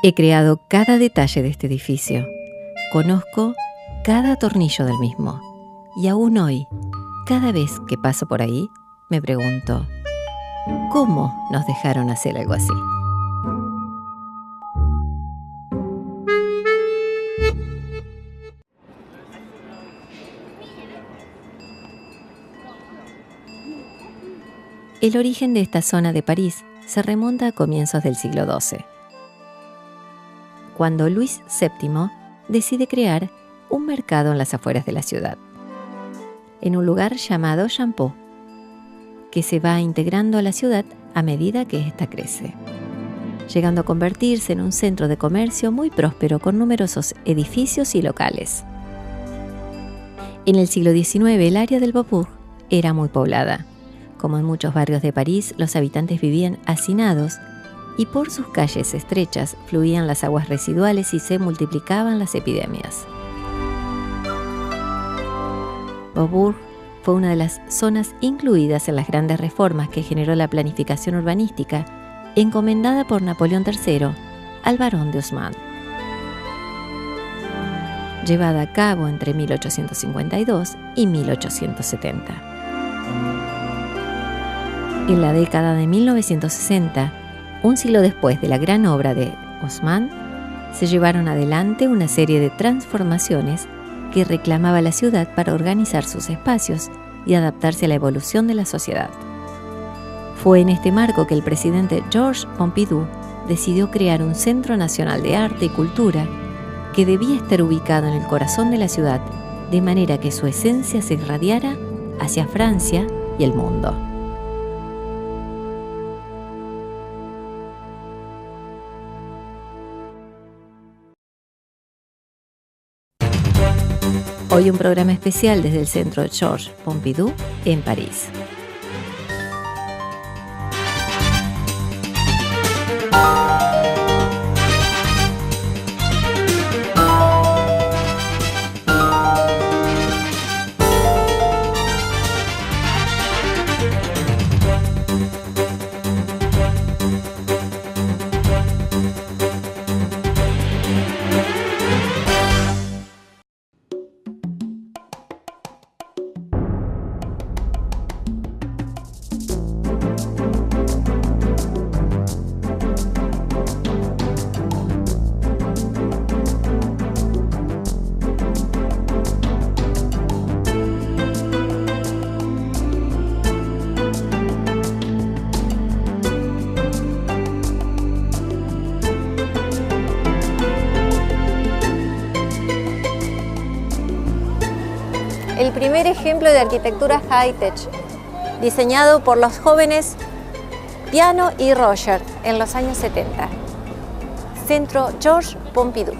He creado cada detalle de este edificio. Conozco cada tornillo del mismo. Y aún hoy, cada vez que paso por ahí, me pregunto, ¿cómo nos dejaron hacer algo así? El origen de esta zona de París se remonta a comienzos del siglo XII, cuando Luis VII decide crear un mercado en las afueras de la ciudad, en un lugar llamado Champeaux, que se va integrando a la ciudad a medida que ésta crece, llegando a convertirse en un centro de comercio muy próspero con numerosos edificios y locales. En el siglo XIX, el área del Beaubourg era muy poblada. Como en muchos barrios de París, los habitantes vivían hacinados y por sus calles estrechas fluían las aguas residuales y se multiplicaban las epidemias. Beaubourg fue una de las zonas incluidas en las grandes reformas que generó la planificación urbanística encomendada por Napoleón III al barón de Haussmann, llevada a cabo entre 1852 y 1870. En la década de 1960, un siglo después de la gran obra de Haussmann, se llevaron adelante una serie de transformaciones que reclamaba la ciudad para organizar sus espacios y adaptarse a la evolución de la sociedad. Fue en este marco que el presidente Georges Pompidou decidió crear un Centro Nacional de Arte y Cultura que debía estar ubicado en el corazón de la ciudad, de manera que su esencia se irradiara hacia Francia y el mundo. Hoy un programa especial desde el Centro Georges Pompidou en París. El primer ejemplo de arquitectura high-tech, diseñado por los jóvenes Piano y Roger en los años 70. Centro Georges Pompidou.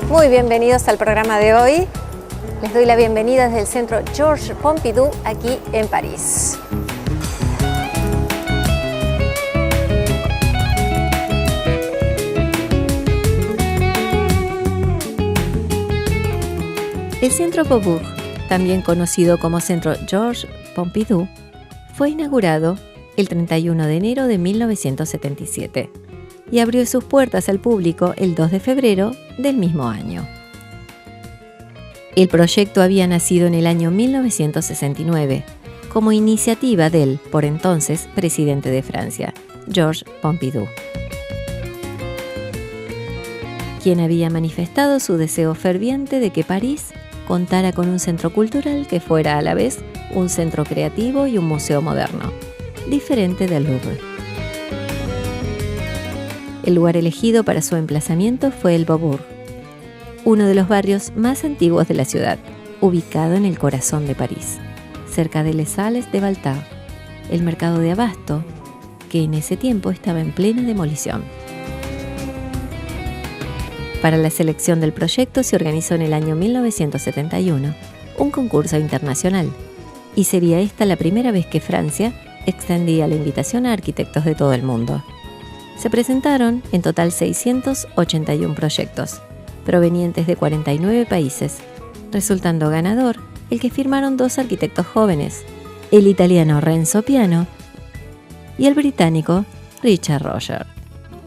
Muy bienvenidos al programa de hoy. Les doy la bienvenida desde el Centro Georges Pompidou aquí en París. El Centro Beaubourg, también conocido como Centro Georges Pompidou, fue inaugurado el 31 de enero de 1977 y abrió sus puertas al público el 2 de febrero del mismo año. El proyecto había nacido en el año 1969 como iniciativa del, por entonces, presidente de Francia, Georges Pompidou, quien había manifestado su deseo ferviente de que París contara con un centro cultural que fuera a la vez un centro creativo y un museo moderno, diferente del Louvre. El lugar elegido para su emplazamiento fue el Beaubourg, uno de los barrios más antiguos de la ciudad, ubicado en el corazón de París, cerca de Les Halles de Valtare, el mercado de abasto, que en ese tiempo estaba en plena demolición. Para la selección del proyecto se organizó en el año 1971 un concurso internacional, y sería esta la primera vez que Francia extendía la invitación a arquitectos de todo el mundo. Se presentaron en total 681 proyectos, provenientes de 49 países, resultando ganador el que firmaron 2 arquitectos jóvenes, el italiano Renzo Piano y el británico Richard Rogers.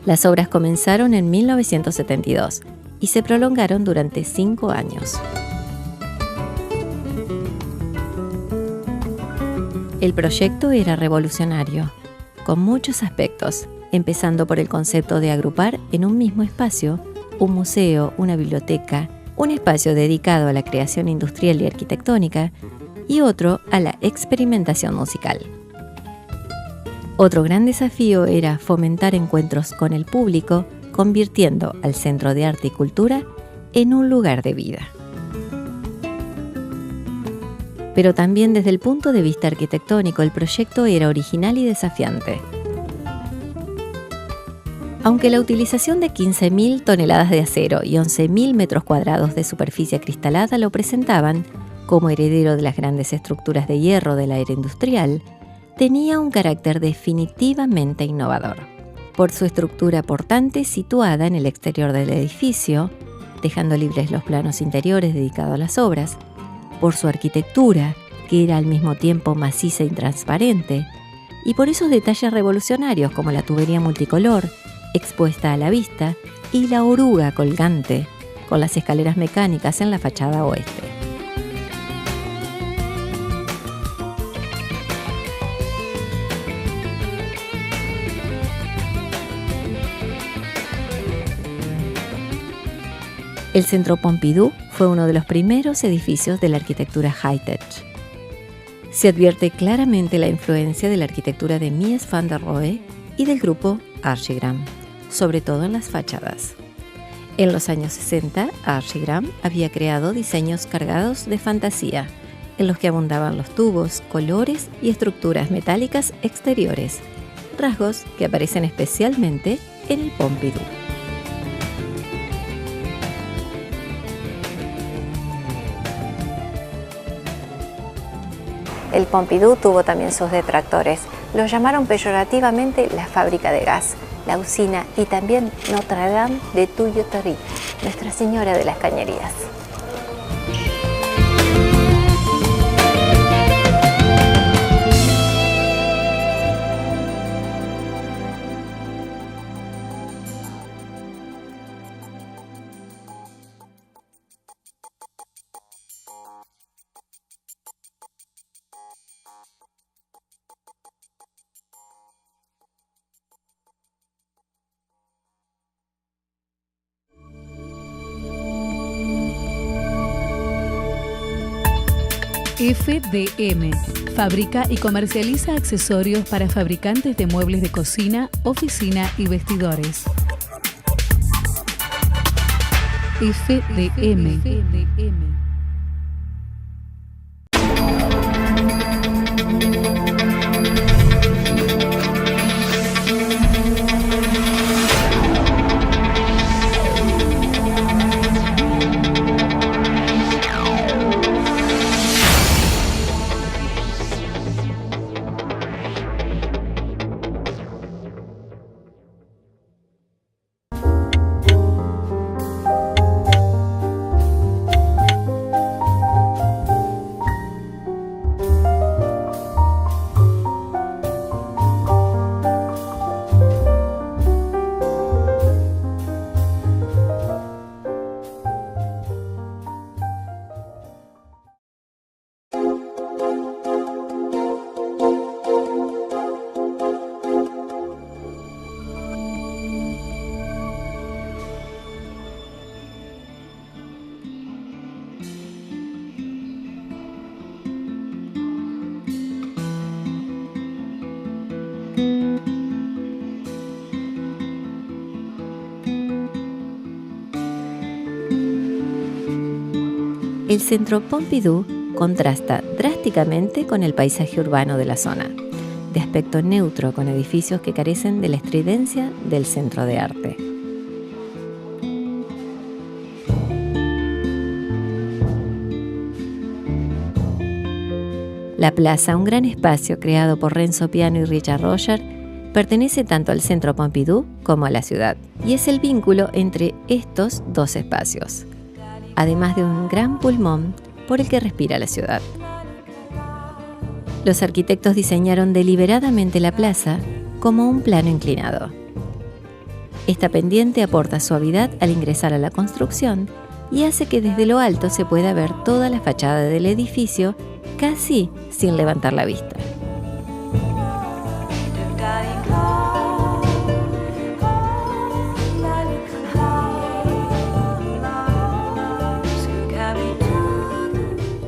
Las obras comenzaron en 1972 y se prolongaron durante 5 años. El proyecto era revolucionario, con muchos aspectos, empezando por el concepto de agrupar en un mismo espacio un museo, una biblioteca, un espacio dedicado a la creación industrial y arquitectónica y otro a la experimentación musical. Otro gran desafío era fomentar encuentros con el público, convirtiendo al Centro de Arte y Cultura en un lugar de vida. Pero también desde el punto de vista arquitectónico el proyecto era original y desafiante. Aunque la utilización de 15.000 toneladas de acero y 11.000 metros cuadrados de superficie acristalada lo presentaban como heredero de las grandes estructuras de hierro de la era industrial, tenía un carácter definitivamente innovador. Por su estructura portante situada en el exterior del edificio, dejando libres los planos interiores dedicados a las obras, por su arquitectura, que era al mismo tiempo maciza y transparente, y por esos detalles revolucionarios como la tubería multicolor, expuesta a la vista, y la oruga colgante, con las escaleras mecánicas en la fachada oeste. El Centro Pompidou fue uno de los primeros edificios de la arquitectura high-tech. Se advierte claramente la influencia de la arquitectura de Mies van der Rohe y del grupo Archigram, sobre todo en las fachadas. En los años 60, Archigram había creado diseños cargados de fantasía, en los que abundaban los tubos, colores y estructuras metálicas exteriores, rasgos que aparecen especialmente en el Pompidou. El Pompidou tuvo también sus detractores. Lo llamaron peyorativamente la fábrica de gas, la usina y también Notre Dame de Tuyauterie, Nuestra Señora de las Cañerías. FDM. Fabrica y comercializa accesorios para fabricantes de muebles de cocina, oficina y vestidores. FDM. El Centro Pompidou contrasta drásticamente con el paisaje urbano de la zona, de aspecto neutro con edificios que carecen de la estridencia del centro de arte. La plaza, un gran espacio creado por Renzo Piano y Richard Roger, pertenece tanto al Centro Pompidou como a la ciudad, y es el vínculo entre estos dos espacios, además de un gran pulmón por el que respira la ciudad. Los arquitectos diseñaron deliberadamente la plaza como un plano inclinado. Esta pendiente aporta suavidad al ingresar a la construcción y hace que desde lo alto se pueda ver toda la fachada del edificio casi sin levantar la vista.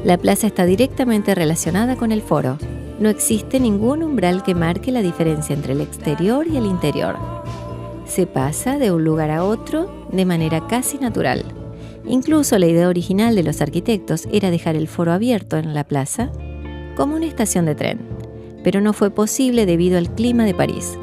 La plaza está directamente relacionada con el foro. No existe ningún umbral que marque la diferencia entre el exterior y el interior. Se pasa de un lugar a otro de manera casi natural. Incluso la idea original de los arquitectos era dejar el foro abierto en la plaza como una estación de tren, pero no fue posible debido al clima de París.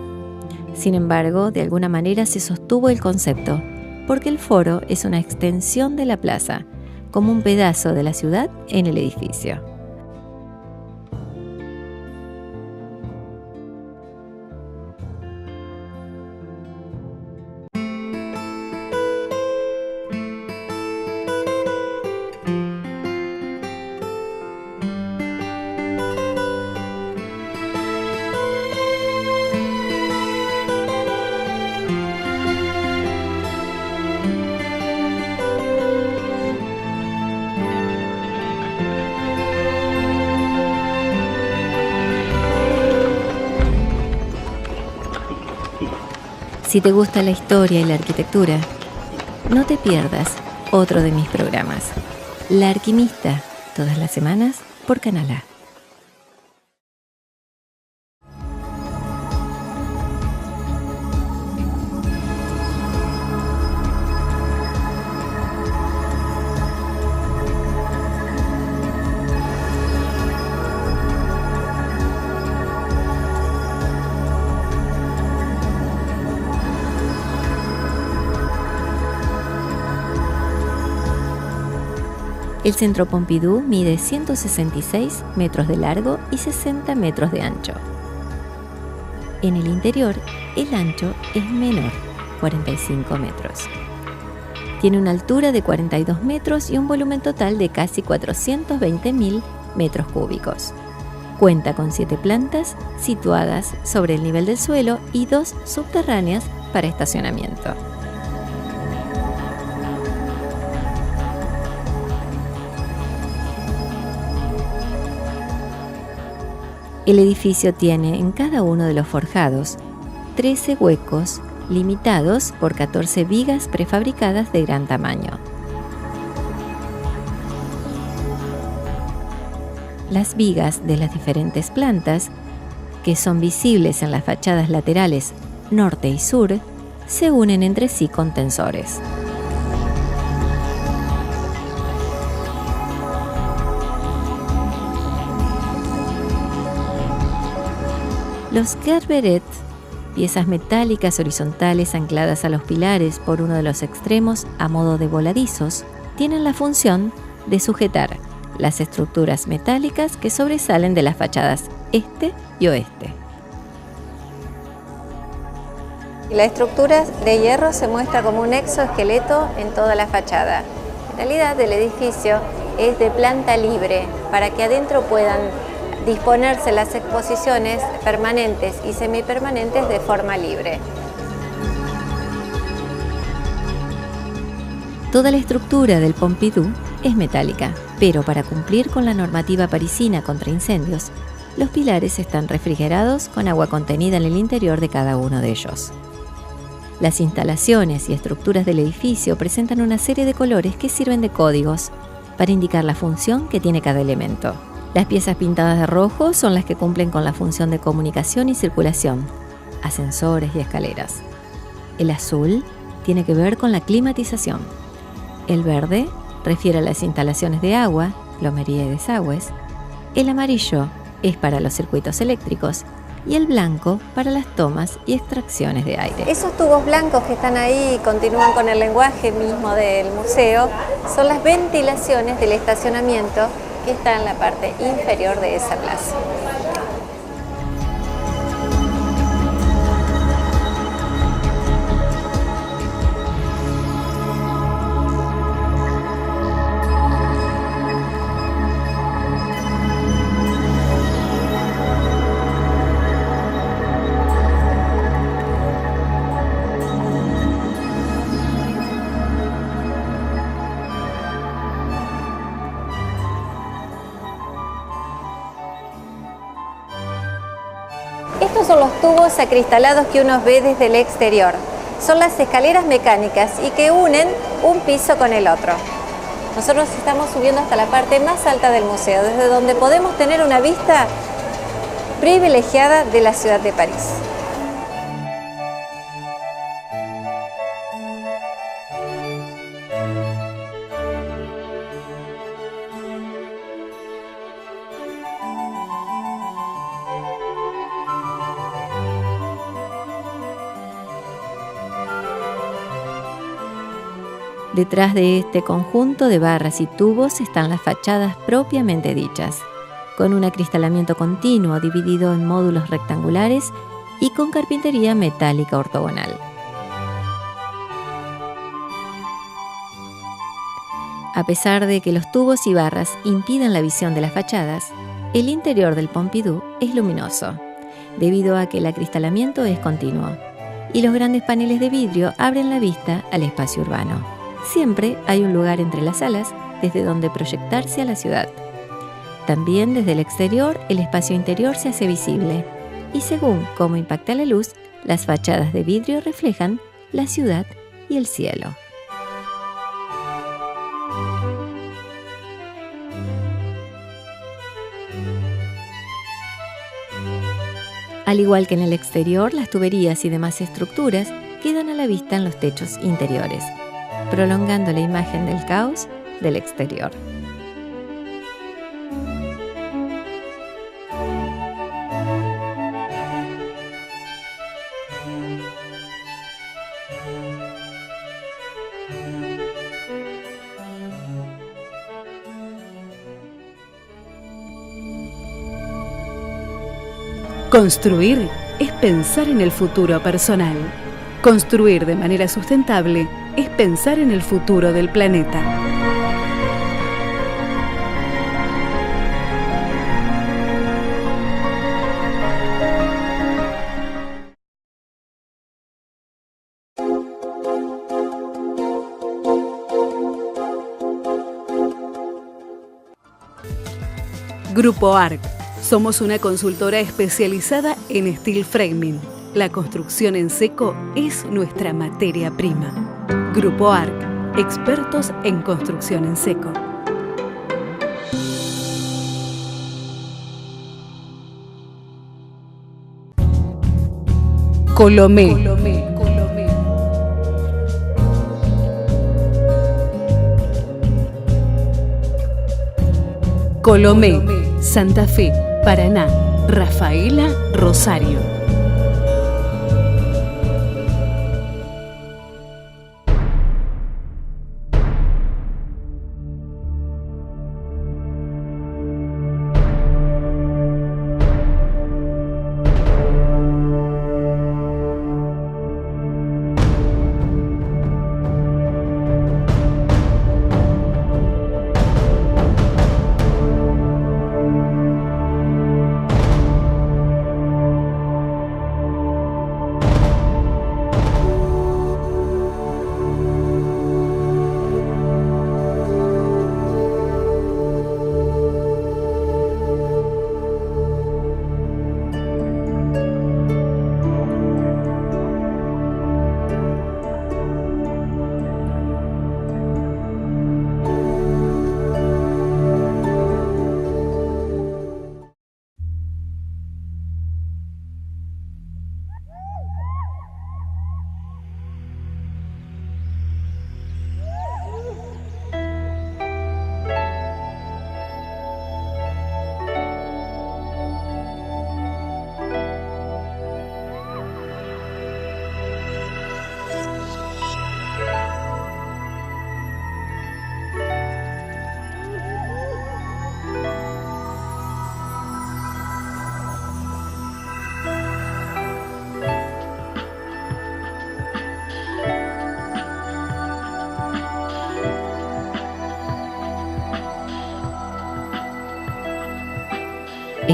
Sin embargo, de alguna manera se sostuvo el concepto, porque el foro es una extensión de la plaza, como un pedazo de la ciudad en el edificio. Si te gusta la historia y la arquitectura, no te pierdas otro de mis programas, La Alquimista, todas las semanas por Canal A. El Centro Pompidou mide 166 metros de largo y 60 metros de ancho. En el interior, el ancho es menor, 45 metros. Tiene una altura de 42 metros y un volumen total de casi 420.000 metros cúbicos. Cuenta con 7 plantas situadas sobre el nivel del suelo y 2 subterráneas para estacionamiento. El edificio tiene en cada uno de los forjados 13 huecos limitados por 14 vigas prefabricadas de gran tamaño. Las vigas de las diferentes plantas, que son visibles en las fachadas laterales norte y sur, se unen entre sí con tensores. Los gerberet, piezas metálicas horizontales ancladas a los pilares por uno de los extremos a modo de voladizos, tienen la función de sujetar las estructuras metálicas que sobresalen de las fachadas este y oeste. La estructura de hierro se muestra como un exoesqueleto en toda la fachada. En realidad, el edificio es de planta libre para que adentro puedan disponerse las exposiciones permanentes y semipermanentes de forma libre. Toda la estructura del Pompidou es metálica, pero para cumplir con la normativa parisina contra incendios, los pilares están refrigerados con agua contenida en el interior de cada uno de ellos. Las instalaciones y estructuras del edificio presentan una serie de colores que sirven de códigos para indicar la función que tiene cada elemento. Las piezas pintadas de rojo son las que cumplen con la función de comunicación y circulación, ascensores y escaleras. El azul tiene que ver con la climatización. El verde refiere a las instalaciones de agua, plomería y desagües. El amarillo es para los circuitos eléctricos y el blanco para las tomas y extracciones de aire. Esos tubos blancos que están ahí y continúan con el lenguaje mismo del museo son las ventilaciones del estacionamiento que está en la parte inferior de esa plaza. Estos son los tubos acristalados que uno ve desde el exterior. Son las escaleras mecánicas y que unen un piso con el otro. Nosotros estamos subiendo hasta la parte más alta del museo, desde donde podemos tener una vista privilegiada de la ciudad de París. Detrás de este conjunto de barras y tubos están las fachadas propiamente dichas, con un acristalamiento continuo dividido en módulos rectangulares y con carpintería metálica ortogonal. A pesar de que los tubos y barras impiden la visión de las fachadas, el interior del Pompidou es luminoso, debido a que el acristalamiento es continuo, y los grandes paneles de vidrio abren la vista al espacio urbano. Siempre hay un lugar entre las salas desde donde proyectarse a la ciudad. También desde el exterior el espacio interior se hace visible y según cómo impacta la luz, las fachadas de vidrio reflejan la ciudad y el cielo. Al igual que en el exterior, las tuberías y demás estructuras quedan a la vista en los techos interiores, prolongando la imagen del caos del exterior. Construir es pensar en el futuro personal. Construir de manera sustentable es pensar en el futuro del planeta. Grupo ARC. Somos una consultora especializada en steel framing. La construcción en seco es nuestra materia prima. Grupo ARC, expertos en construcción en seco. Colomé. Colomé, Santa Fe, Paraná, Rafaela, Rosario.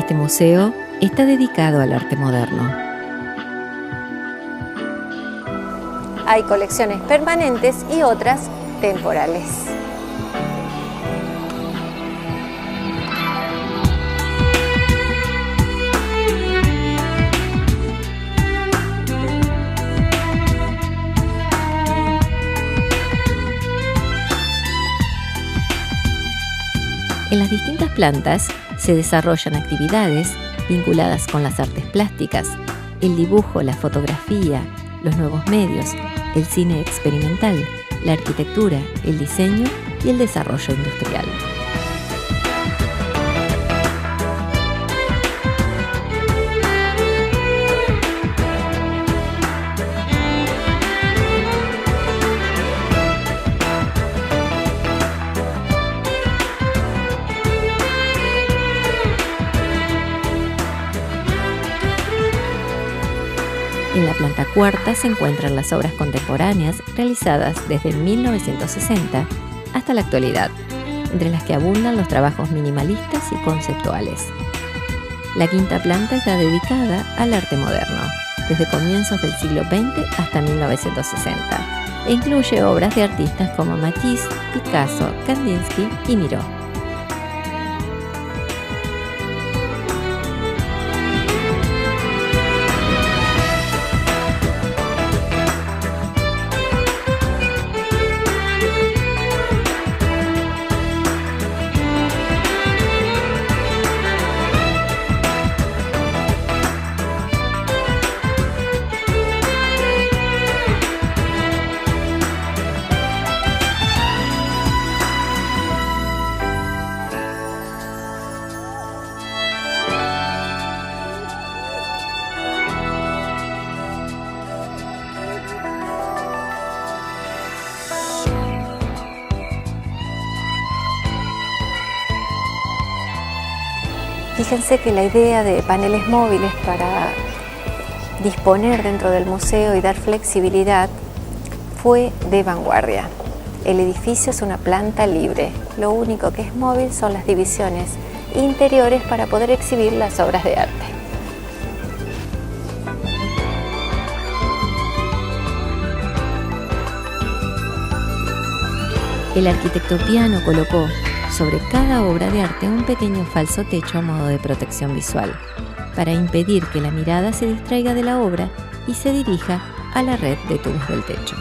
Este museo está dedicado al arte moderno. Hay colecciones permanentes y otras temporales. En las distintas plantas se desarrollan actividades vinculadas con las artes plásticas, el dibujo, la fotografía, los nuevos medios, el cine experimental, la arquitectura, el diseño y el desarrollo industrial. En la planta cuarta se encuentran las obras contemporáneas realizadas desde 1960 hasta la actualidad, entre las que abundan los trabajos minimalistas y conceptuales. La quinta planta está dedicada al arte moderno, desde comienzos del siglo XX hasta 1960, e incluye obras de artistas como Matisse, Picasso, Kandinsky y Miró. Fíjense que la idea de paneles móviles para disponer dentro del museo y dar flexibilidad fue de vanguardia. El edificio es una planta libre, lo único que es móvil son las divisiones interiores para poder exhibir las obras de arte. El arquitecto Piano colocó sobre cada obra de arte un pequeño falso techo a modo de protección visual, para impedir que la mirada se distraiga de la obra y se dirija a la red de tubos del techo.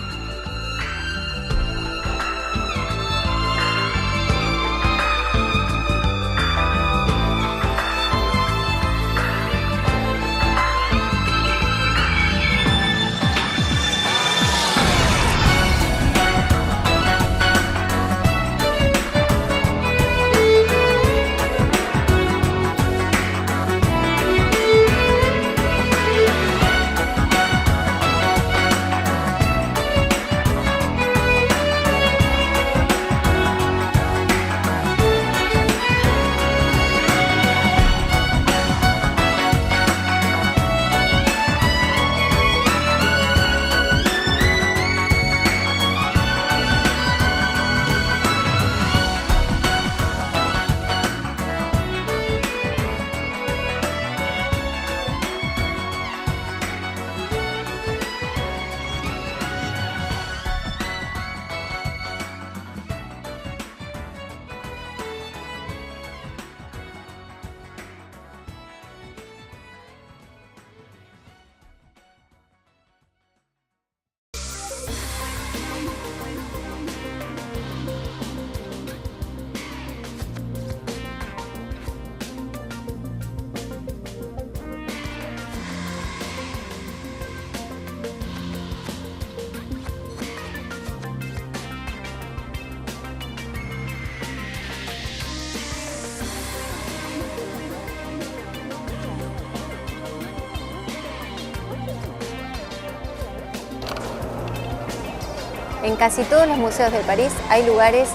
En casi todos los museos de París hay lugares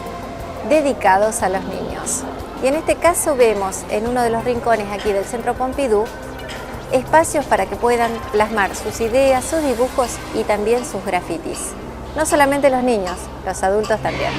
dedicados a los niños. Y en este caso vemos en uno de los rincones aquí del Centro Pompidou espacios para que puedan plasmar sus ideas, sus dibujos y también sus grafitis. No solamente los niños, los adultos también.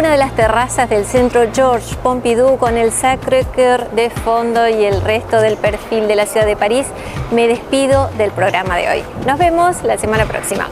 una de las terrazas del centro Georges Pompidou con el Sacré-Cœur de fondo y el resto del perfil de la ciudad de París, me despido del programa de hoy. Nos vemos la semana próxima.